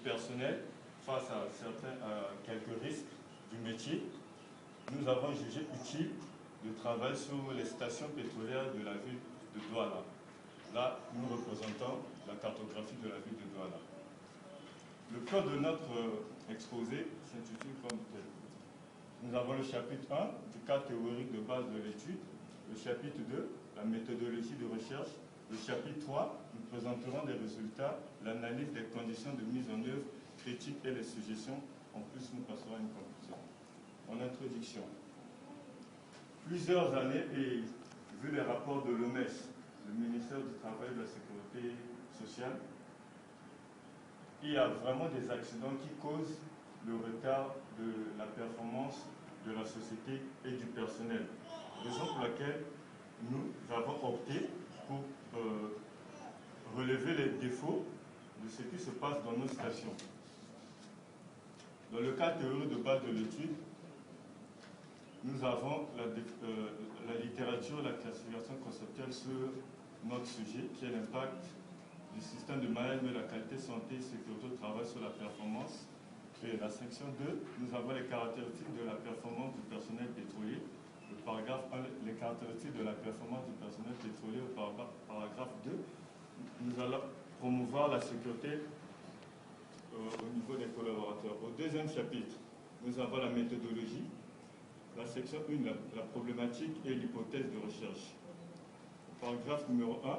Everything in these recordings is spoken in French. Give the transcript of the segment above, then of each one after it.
personnel face à quelques risques du métier, nous avons jugé utile de travailler sur les stations pétrolières de la ville de Douala. Là, nous représentons la cartographie de la ville de Douala. Le plan de notre exposé s'intitule comme tel. Nous avons le chapitre 1 du cadre théorique de base de l'étude, le chapitre 2, la méthodologie de recherche, le chapitre 3, nous présenterons des résultats, l'analyse des conditions de mise en œuvre, critique et les suggestions. En plus, nous passerons à une conclusion. En introduction, plusieurs années, et vu les rapports de l'OMS, le ministère du Travail et de la Sécurité sociale, il y a vraiment des accidents qui causent le retard de la performance de la société et du personnel. Raison pour laquelle nous avons opté pour relever les défauts de ce qui se passe dans nos stations. Dans le cadre théorique de base de l'étude, nous avons la littérature, la classification conceptuelle sur notre sujet, qui est l'impact du système de management de la qualité, santé et sécurité au travail sur la performance. Et la section 2, nous avons les caractéristiques de la performance du personnel pétrolier. Le paragraphe 1, les caractéristiques de la performance du personnel pétrolier. Au paragraphe 2, nous allons promouvoir la sécurité au niveau des collaborateurs. Au deuxième chapitre, nous avons la méthodologie. La section 1, la problématique et l'hypothèse de recherche. Au paragraphe numéro 1,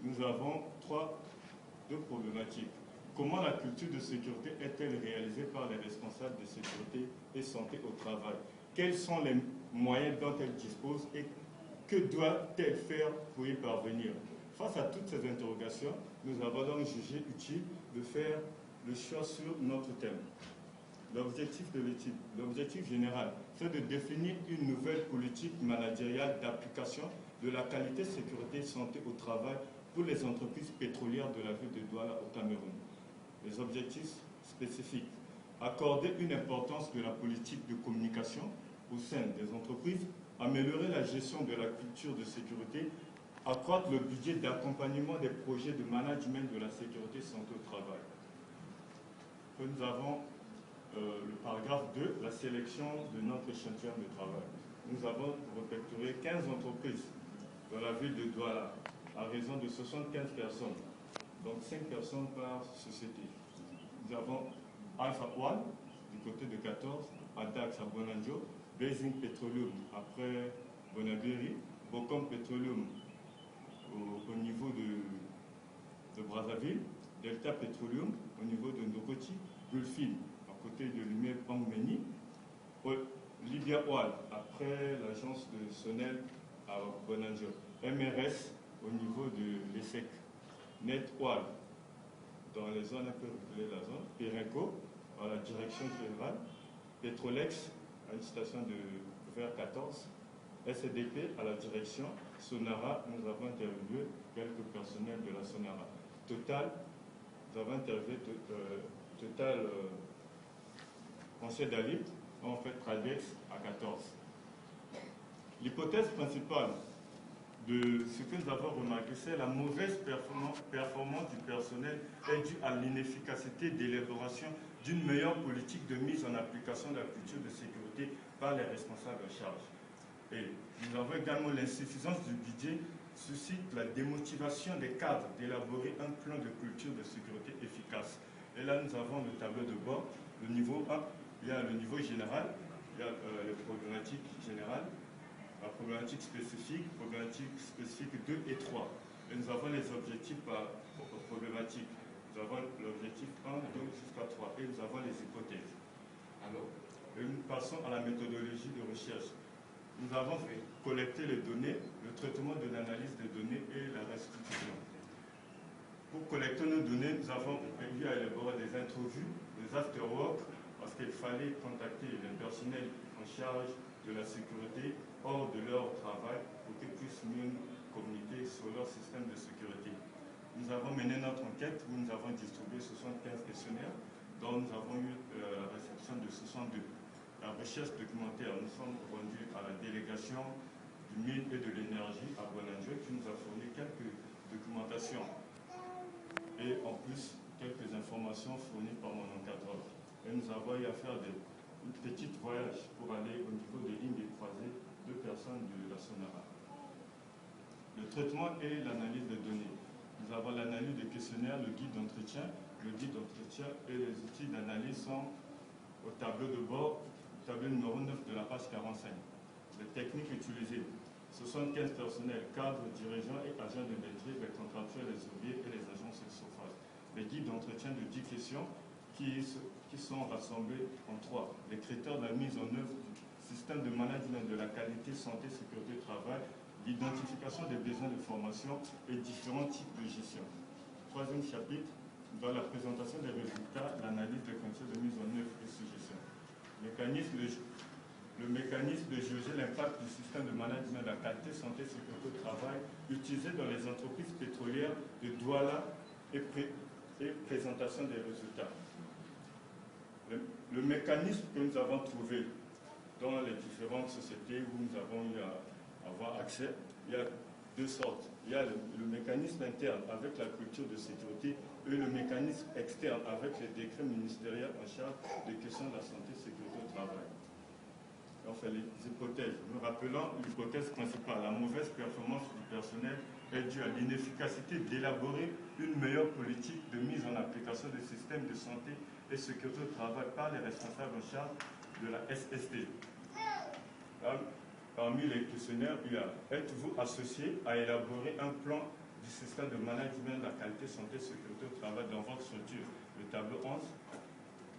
nous avons deux problématiques. Comment la culture de sécurité est-elle réalisée par les responsables de sécurité et santé au travail? Quels sont les moyens dont elle dispose et que doit-elle faire pour y parvenir? Face à toutes ces interrogations, nous avons donc jugé utile de faire le choix sur notre thème. L'objectif de l'étude, l'objectif général, c'est de définir une nouvelle politique managériale d'application de la qualité, sécurité et santé au travail pour les entreprises pétrolières de la ville de Douala au Cameroun. Les objectifs spécifiques. Accorder une importance de la politique de communication au sein des entreprises, améliorer la gestion de la culture de sécurité, accroître le budget d'accompagnement des projets de management de la sécurité et santé au travail. Nous avons le paragraphe 2, la sélection de notre échantillon de travail. Nous avons répertorié 15 entreprises dans la ville de Douala, à raison de 75 personnes, donc 5 personnes par société. Nous avons Alpha One, du côté de 14, Adax à Bonanjo, Blazing Petroleum après Bonabéry, Bocom Petroleum au niveau de Brazzaville, Delta Petroleum au niveau de Ndokoti, Gulfin à côté de Lumière Pangmeni, Libya Oil après l'agence de Sonel à Bonanjo, MRS au niveau de l'ESSEC, Net Oil dans les zones un peu reculées de la zone, Perenco à la direction générale, Petrolex à une station de vers 14, SDP à la direction, Sonara, nous avons interviewé quelques personnels de la Sonara. Total, nous avons interviewé Total Conseil d'Alip, en fait Tradex à 14. L'hypothèse principale de ce que nous avons remarqué, c'est la mauvaise performance du personnel est due à l'inefficacité d'élaboration d'une meilleure politique de mise en application de la culture de sécurité par les responsables en charge. Et nous avons également l'insuffisance du budget suscite la démotivation des cadres d'élaborer un plan de culture de sécurité efficace. Et là, nous avons le tableau de bord, le niveau 1, il y a le niveau général, il y a les problématiques générales, la problématique spécifique 2 et 3. Et nous avons les objectifs par problématique. Nous avons l'objectif 1, 2 jusqu'à 3 et nous avons les hypothèses. Alors, nous passons à la méthodologie de recherche. Nous avons collecté les données, le traitement de l'analyse des données et la restitution. Pour collecter nos données, nous avons eu à élaborer des entrevues, des after-work, parce qu'il fallait contacter les personnels en charge de la sécurité hors de leur travail pour qu'ils puissent mieux communiquer sur leur système de sécurité. Nous avons mené notre enquête où nous avons distribué 75 questionnaires dont nous avons eu la réception de 62. La recherche documentaire, nous sommes rendus à la délégation du mine et de l'énergie à Bonanjo qui nous a fourni quelques documentations. Et en plus, quelques informations fournies par mon encadreur. Et nous avons eu à faire des petits voyages pour aller au niveau des lignes des croisées de personnes de la Sonara. Le traitement et l'analyse des données. Nous avons l'analyse des questionnaires, le guide d'entretien. Le guide d'entretien et les outils d'analyse sont au tableau de bord, tableau numéro 9 de la page 45. Les techniques utilisées. 75 personnels, cadres, dirigeants et agents de métier, les contractuels, les ouvriers et les agents de surface. Les guides d'entretien de 10 questions qui sont rassemblés en 3. Les critères de la mise en œuvre du système de management de la qualité, santé, sécurité, travail, l'identification des besoins de formation et différents types de gestion. Troisième chapitre, dans la présentation des résultats, l'analyse des conditions de mise en œuvre et suggestion. Le mécanisme de juger l'impact du système de management de la qualité, santé, sécurité au travail utilisé dans les entreprises pétrolières de Douala et présentation des résultats. Le mécanisme que nous avons trouvé dans les différentes sociétés où nous avons eu à avoir accès, il y a deux sortes. Il y a le mécanisme interne avec la culture de sécurité et le mécanisme externe avec les décrets ministériels en charge des questions de la santé et sécurité au travail. On fait les hypothèses. Nous rappelons l'hypothèse principale. La mauvaise performance du personnel est due à l'inefficacité d'élaborer une meilleure politique de mise en application des systèmes de santé et sécurité au travail par les responsables en charge de la SST. Parmi les questionnaires, il y a « Êtes-vous associé à élaborer un plan du système de management de la qualité, santé et sécurité au travail dans votre structure ?» Le tableau 11,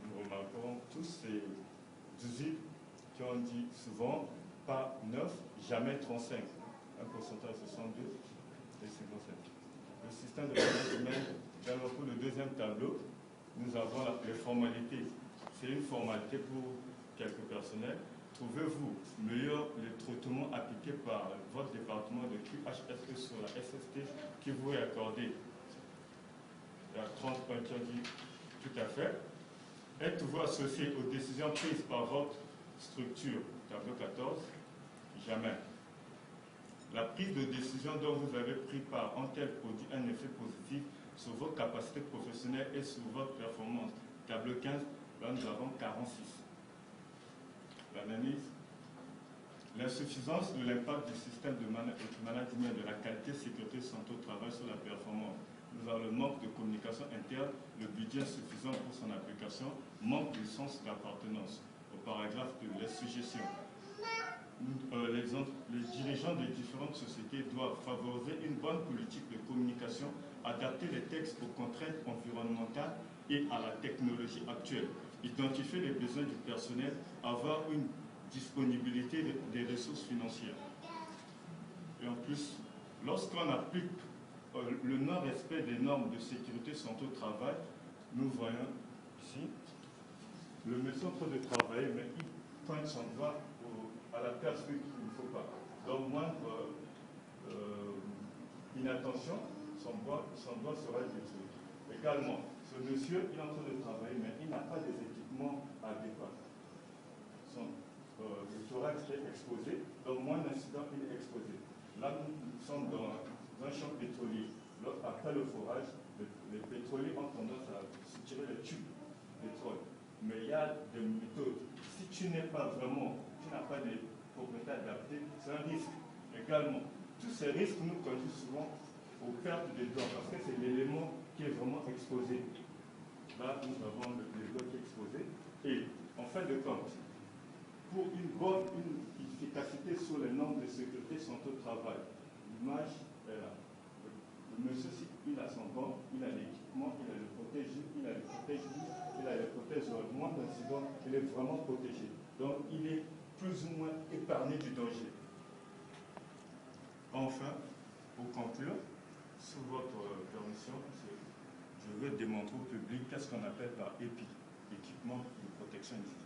nous remarquons tous ces 18 qui ont dit souvent pas 9, jamais 35. Un pourcentage de 62 et 57. Le système de management, pour le deuxième tableau, nous avons les formalités. C'est une formalité pour quelques personnels. Trouvez-vous meilleur le traitement appliqué par votre département de QHSE sur la SST qui vous est accordé? Il y a 30 points qui ont dit tout à fait. Êtes-vous associé aux décisions prises par votre structure, tableau 14, jamais. La prise de décision dont vous avez pris part ont-elles produit un effet positif sur vos capacités professionnelles et sur votre performance? Tableau 15, là nous avons 46. L'analyse. L'insuffisance de l'impact du système de management de la qualité, sécurité, santé au travail sur la performance. Nous avons le manque de communication interne, le budget insuffisant pour son application, manque de sens d'appartenance. Paragraphe de la suggestion. Les dirigeants des différentes sociétés doivent favoriser une bonne politique de communication, adapter les textes aux contraintes environnementales et à la technologie actuelle, identifier les besoins du personnel, avoir une disponibilité des ressources financières. Et en plus, lorsqu'on applique le non-respect des normes de sécurité santé au travail, nous voyons ici le monsieur en train de travailler, mais il pointe son doigt à la personne qu'il ne faut pas. Donc, moindre inattention, son doigt sera détruit. Également, ce monsieur, il est en train de travailler, mais il n'a pas des équipements adéquats. Le thorax est exposé, donc moins d'incidents, il est exposé. Là, nous sommes dans un champ pétrolier. Après le forage, les pétroliers ont tendance à tirer les tubes de pétrole. Mais il y a des méthodes. Si tu n'as pas des propriétés adaptées, c'est un risque. Également, tous ces risques nous conduisent souvent aux pertes de doigts, parce que c'est l'élément qui est vraiment exposé. Là, nous avons les doigts qui est exposé. Et en fin de compte, pour une efficacité sur les normes de sécurité santé au travail, l'image est là. Le monsieur, il a son banc, il a l'équipement, il a le protège, il a le protège-vis, il a le protège moins d'incidents, il est vraiment protégé. Donc, il est plus ou moins épargné du danger. Enfin, pour conclure, sous votre permission, je veux démontrer au public qu'est-ce qu'on appelle par EPI, équipement de protection individuelle.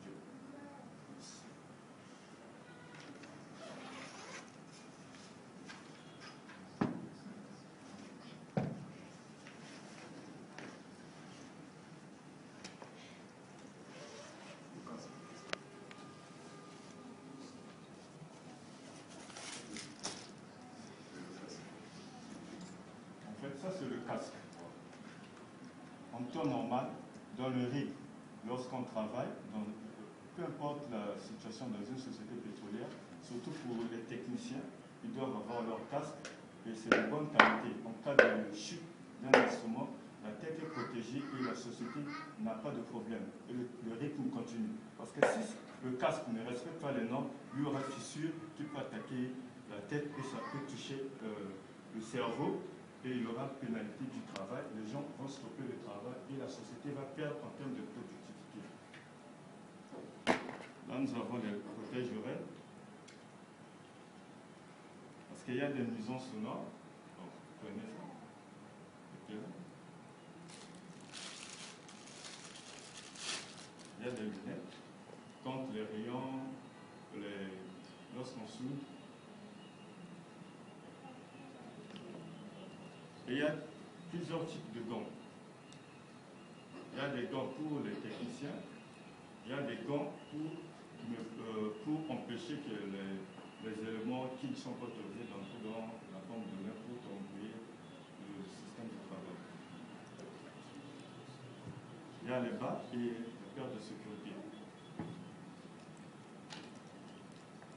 Ça, c'est le casque. En en temps normal, dans le rythme, lorsqu'on travaille, peu importe la situation dans une société pétrolière, surtout pour les techniciens, ils doivent avoir leur casque et c'est de bonne qualité. En cas de chute d'un instrument, la tête est protégée et la société n'a pas de problème. Et le rythme continue. Parce que si le casque ne respecte pas les normes, il y aura fissure qui peut attaquer la tête et ça peut toucher le cerveau et il y aura pénalité du travail. Les gens vont stopper le travail et la société va perdre en termes de productivité. Là, nous avons les protèges oreilles. Parce qu'il y a des nuisances sonores. Donc, vous prenez ça. Il y a des lunettes. Quand les rayons, lorsqu'on soude. Et il y a plusieurs types de gants. Il y a des gants pour les techniciens. Il y a des gants pour empêcher que les éléments qui ne sont pas autorisés d'entrer dans la forme de main pour tomber le système de travail. Il y a les bas et les paires de sécurité.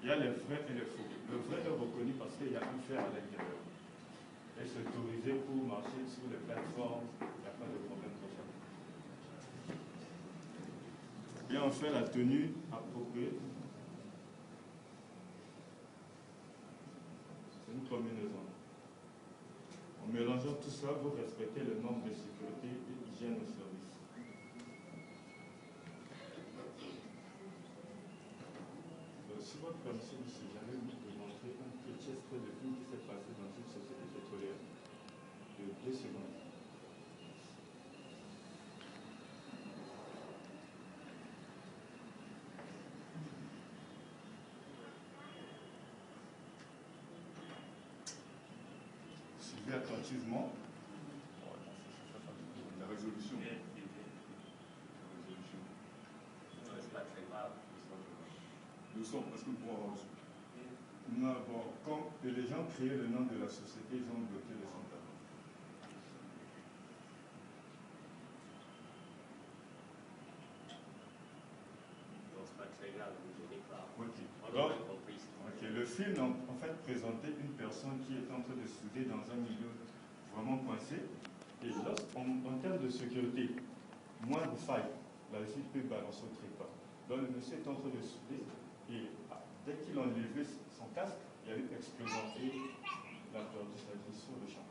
Il y a les vrais et les faux. Le vrai est reconnu parce qu'il y a un fer à l'intérieur. Et c'est autorisé pour marcher sur les plateformes, il n'y a pas de problème pour ça. Et on fait la tenue appropriée. C'est une combinaison. En mélangeant tout ça, vous respectez les normes de sécurité et d'hygiène au service. Si votre permission, monsieur, j'allais vous montrer un petit extrait de film qui s'est passé dans une société pétrolière de 2 secondes. Suivez attentivement. La résolution. Le son, est-ce que nous pouvons avoir le son? Non, bon, quand les gens créaient le nom de la société, ils ont bloqué le son. Ok, le film en fait présentait une personne qui est en train de souder dans un milieu vraiment coincé. Et en termes de sécurité, moindre faille, la vie peut balancer au trépas. Donc le monsieur est en train de souder et dès qu'il a enlevé son casque, il y a eu une explosion et il a perdu sa vie sur le champ.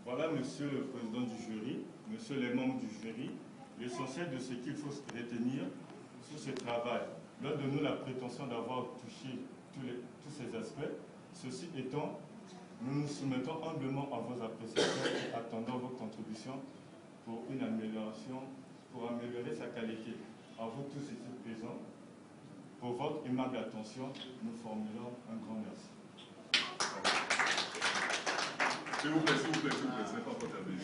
Voilà, monsieur le président du jury, monsieur les membres du jury, l'essentiel de ce qu'il faut retenir sur ce travail. Donne-nous la prétention d'avoir touché tous ces aspects. Ceci étant, nous nous soumettons humblement à vos appréciations et attendons vos contributions pour une amélioration, pour améliorer sa qualité. À vous tous ici présents, pour votre aimable attention, nous formulons un grand merci. S'il vous plaît, ce n'est pas encore terminé.